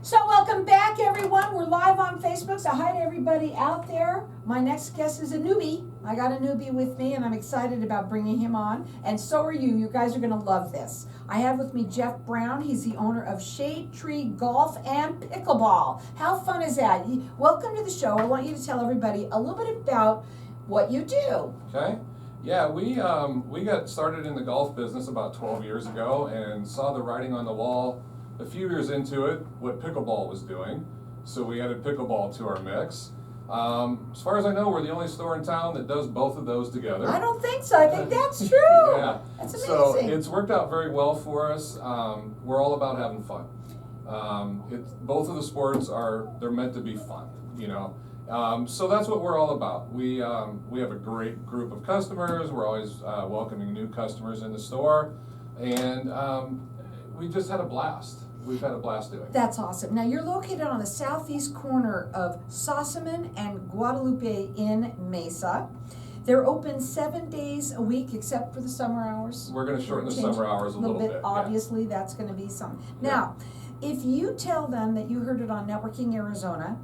So welcome back, everyone. We're live on Facebook, so hi to everybody out there. My next guest is a newbie. I got a newbie with me, and I'm excited about bringing him on, and so are you. You guys are going to love this. I have with me Jeff Brown. He's the owner of Shade Tree Golf and Pickleball. How fun is that? Welcome to the show. I want you to tell everybody a little bit about what you do. Okay. Yeah, we got started in the golf business about 12 years ago and saw the writing on the wall a few years into it, what pickleball was doing. So we added pickleball to our mix. As far as I know, we're the only store in town that does both of those together. I don't think so. I think that's true. Yeah. That's amazing. So it's worked out very well for us. We're all about having fun. Both of the sports they're meant to be fun, you know. So that's what we're all about. We have a great group of customers. We're always welcoming new customers in the store, and we just had a blast. We've had a blast doing it. That's awesome. Now you're located on the southeast corner of Sossaman and Guadalupe in Mesa. They're open 7 days a week except for the summer hours. We're going to shorten the summer hours a little bit. Obviously, that's going to be something. Now, if you tell them that you heard it on Networking Arizona,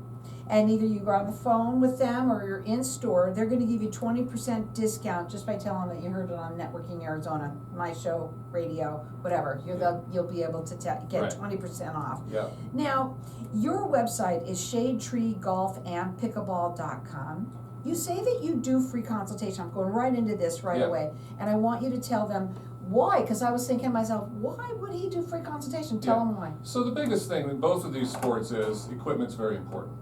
and either you go on the phone with them or you're in store, they're going to give you 20% discount just by telling them that you heard it on Networking Arizona, my show, radio, whatever. You'll be able to get 20% off. Yeah. Now, your website is shadetreegolfandpickleball.com. You say that you do free consultation. I'm going right into this away, and I want you to tell them why, because I was thinking to myself, why would he do free consultation? Tell them why. So the biggest thing in both of these sports is equipment's very important.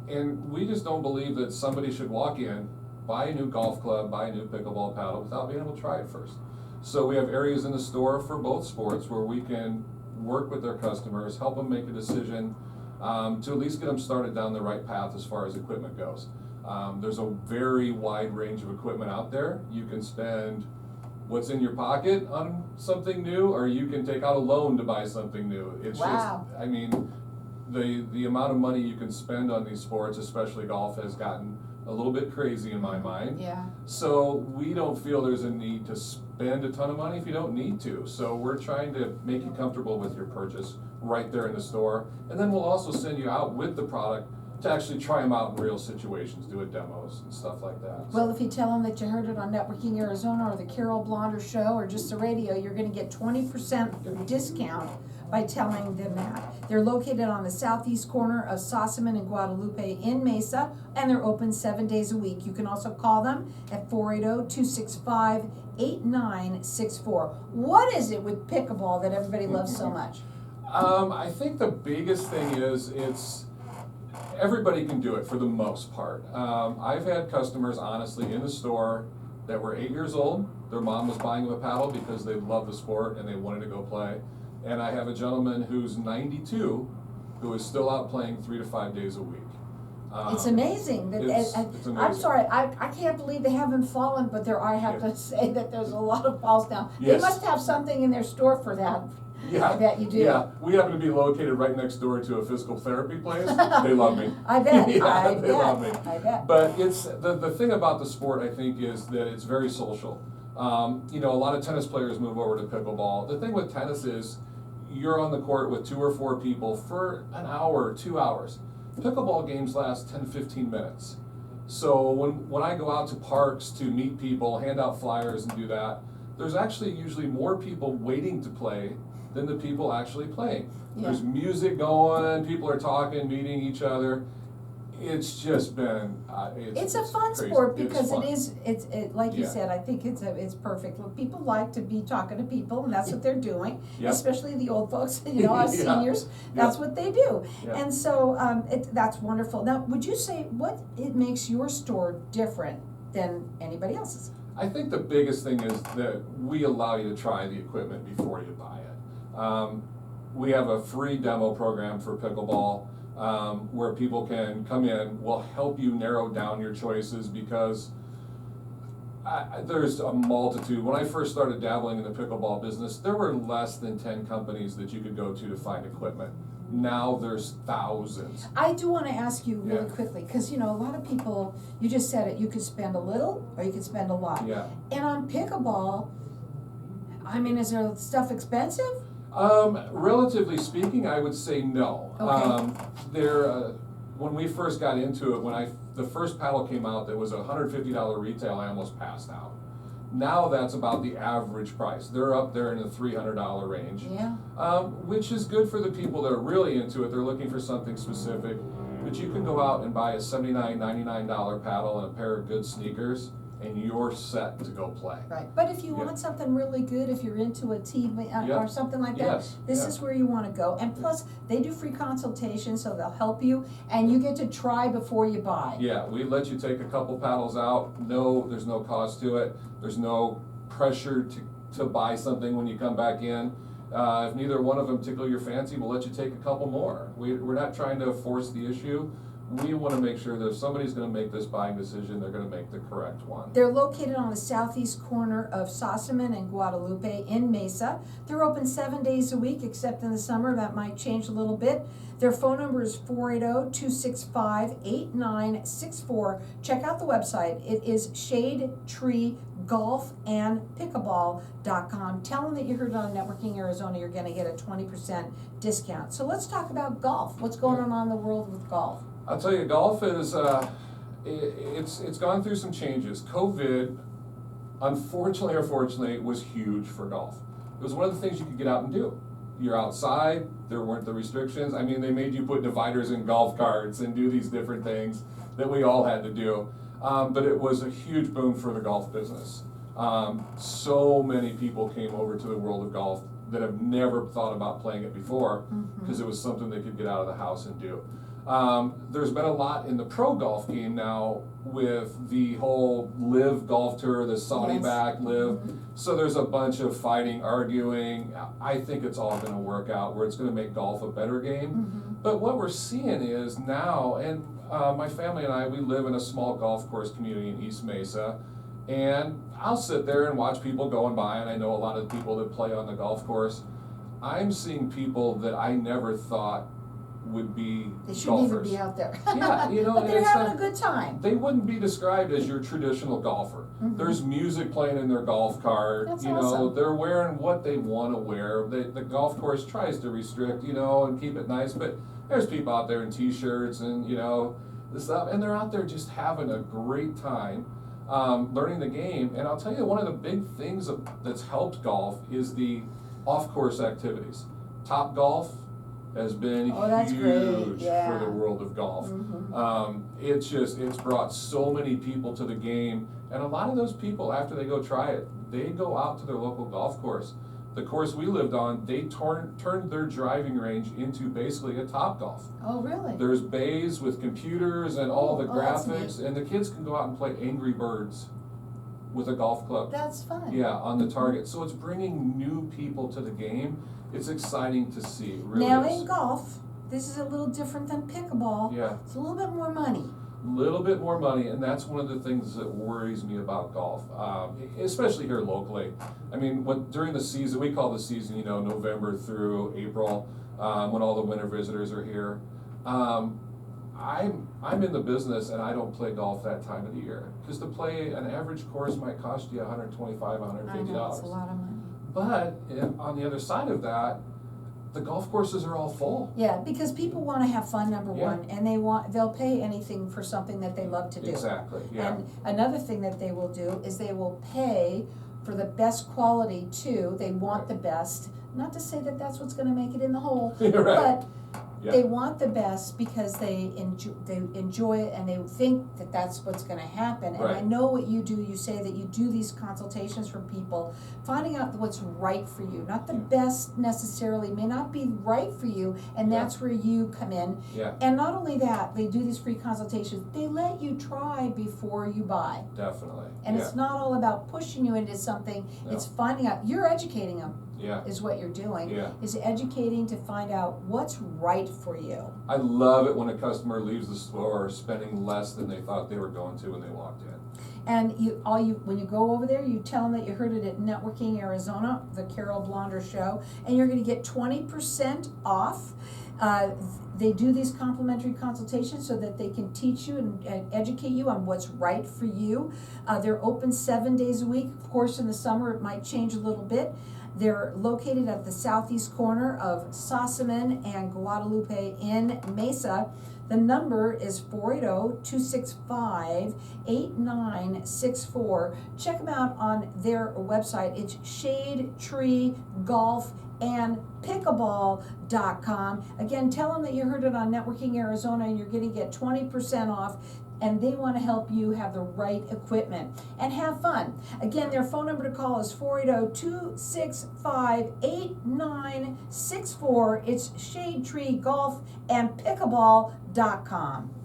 And we just don't believe that somebody should walk in, buy a new golf club, buy a new pickleball paddle without being able to try it first. So we have areas in the store for both sports where we can work with their customers, help them make a decision, to at least get them started down the right path as far as equipment goes. There's a very wide range of equipment out there. You can spend what's in your pocket on something new, or you can take out a loan to buy something new. It's wow. just, I mean, the amount of money you can spend on these sports, especially golf, has gotten a little bit crazy in my mind. Yeah. So we don't feel there's a need to spend a ton of money if you don't need to. So we're trying to make you comfortable with your purchase right there in the store. And then we'll also send you out with the product to actually try them out in real situations, do demos and stuff like that. Well, if you tell them that you heard it on Networking Arizona or the Carol Blonder Show or just the radio, you're going to get 20% discount by telling them that. They're located on the southeast corner of Sossaman and Guadalupe in Mesa, and they're open 7 days a week. You can also call them at 480-265-8964. What is it with pickleball that everybody loves so much? I think the biggest thing is everybody can do it for the most part. I've had customers, honestly, in the store that were 8 years old. Their mom was buying them a paddle because they loved the sport and they wanted to go play. And I have a gentleman who's 92 who is still out playing 3 to 5 days a week. It's amazing. It's amazing. I'm sorry, I can't believe they haven't fallen, but I have to say that there's a lot of falls now. Yes. They must have something in their store for that. Yeah, I bet you do. Yeah, we happen to be located right next door to a physical therapy place. They love me. I bet. Yeah, they love me. I bet. But it's the thing about the sport, I think, is that it's very social. You know, a lot of tennis players move over to pickleball. The thing with tennis is you're on the court with 2 or 4 people for an hour or 2 hours. Pickleball games last 10, 15 minutes. So when I go out to parks to meet people, hand out flyers and do that, there's actually usually more people waiting to play than the people actually playing. Yeah. There's music going, people are talking, meeting each other. It's just been it's a fun crazy. sport because it's like you said, I think it's perfect. Well, people like to be talking to people, and that's what they're doing. Yep. Especially the old folks, you know, us seniors. That's what they do, and so that's wonderful. Now, would you say what it makes your store different than anybody else's? I think the biggest thing is that we allow you to try the equipment before you buy it. We have a free demo program for pickleball. Where people can come in, we'll help you narrow down your choices because there's a multitude. When I first started dabbling in the pickleball business, there were less than 10 companies that you could go to find equipment. Now there's thousands. I do want to ask you really quickly, because you know a lot of people, you just said it, you could spend a little or you could spend a lot. Yeah. And on pickleball, I mean, is there stuff expensive? Relatively speaking, I would say no. Okay. When we first got into it, the first paddle came out that was $150 retail, I almost passed out. Now that's about the average price. They're up there in the $300 range. Yeah. Which is good for the people that are really into it. They're looking for something specific. But you can go out and buy a $79, $99 paddle and a pair of good sneakers, and you're set to go play. Right, but if you Yeah. want something really good, if you're into a team Yep. or something like that, Yes, this yeah. is where you wanna go. And plus, they do free consultations, so they'll help you, and you get to try before you buy. Yeah, we let you take a couple paddles out. No, there's no cost to it. There's no pressure to buy something when you come back in. If neither one of them tickle your fancy, we'll let you take a couple more. We're not trying to force the issue. We want to make sure that if somebody's going to make this buying decision, they're going to make the correct one. They're located on the southeast corner of Sossaman and Guadalupe in Mesa. They're open 7 days a week, except in the summer. That might change a little bit. Their phone number is 480-265-8964. Check out the website. It is ShadeTreeGolfAndPickleball.com. Tell them that you heard it on Networking Arizona. You're going to get a 20% discount. So let's talk about golf. What's going on in the world with golf? I'll tell you, golf is it's gone through some changes. COVID, unfortunately or fortunately, was huge for golf. It was one of the things you could get out and do. You're outside, there weren't the restrictions. I mean, they made you put dividers in golf carts and do these different things that we all had to do. But it was a huge boom for the golf business. So many people came over to the world of golf that have never thought about playing it before because it was something they could get out of the house and do. There's been a lot in the pro golf game now with the whole live golf tour, the Saudi-backed live. So there's a bunch of fighting, arguing. I think it's all going to work out where it's going to make golf a better game. But what we're seeing is now, and my family and I, we live in a small golf course community in East Mesa. And I'll sit there and watch people going by, and I know a lot of people that play on the golf course. I'm seeing people that I never thought would be They shouldn't golfers. even be out there. Yeah, you know, but they're it's having a good time. They wouldn't be described as your traditional golfer. There's music playing in their golf cart. That's you know, awesome. they're wearing what they want to wear. The golf course tries to restrict, you know, and keep it nice, but there's people out there in t-shirts and, you know, this stuff, and they're out there just having a great time. Learning the game. And I'll tell you, one of the big things that's helped golf is the off-course activities. Top Golf has been huge for the world of golf. It's brought so many people to the game, and a lot of those people, after they go try it, they go out to their local golf course. The course we lived on, they turned their driving range into basically a Top Golf. Oh, really? There's bays with computers and all the that's graphics, neat. and the kids can go out and play Angry Birds with a golf club. That's fun. Yeah, on the target. So it's bringing new people to the game. It's exciting to see. It really Now is. in golf, this is a little different than pickleball. Yeah. It's a little bit more money. Little bit more money, and that's one of the things that worries me about golf, especially here locally. I mean, during the season, we call the season, you know, November through April, when all the winter visitors are here. I'm in the business, and I don't play golf that time of the year because to play an average course might cost you $125, $150. I know, it's a lot of money. But on the other side of that, the golf courses are all full. Yeah, because people want to have fun, number Yeah. one, and they'll pay anything for something that they love to do. Exactly, yeah. And another thing that they will do is they will pay for the best quality too. They want the best. Not to say that that's what's going to make it in the hole, You're right. but Yeah. they want the best because they enjoy it and they think that that's what's going to happen. And I Right. know what you do. You say that you do these consultations for people, finding out what's right for you. Not the best necessarily may not be right for you, and Yeah. that's where you come in. Yeah, And not only that, they do these free consultations. They let you try before you buy. definitely. And Yeah. it's not all about pushing you into something. No. It's finding out. You're educating them. Yeah. Is what you're doing. Yeah. Is educating to find out what's right for you. I love it when a customer leaves the store spending less than they thought they were going to when they walked in. And when you go over there, you tell them that you heard it at Networking Arizona, the Carol Blonder Show, and you're going to get 20% off. They do these complimentary consultations so that they can teach you and educate you on what's right for you. They're open 7 days a week. Of course, in the summer it might change a little bit. They're located at the southeast corner of Sossaman and Guadalupe in Mesa. The number is 480-265-8964. Check them out on their website. It's Shade Tree Golf and Pickleball.com. Again, tell them that you heard it on Networking Arizona and you're going to get 20% off. And they want to help you have the right equipment and have fun. Again, their phone number to call is 480-265-8964. It's Shade Tree Golf and Pickleball.com.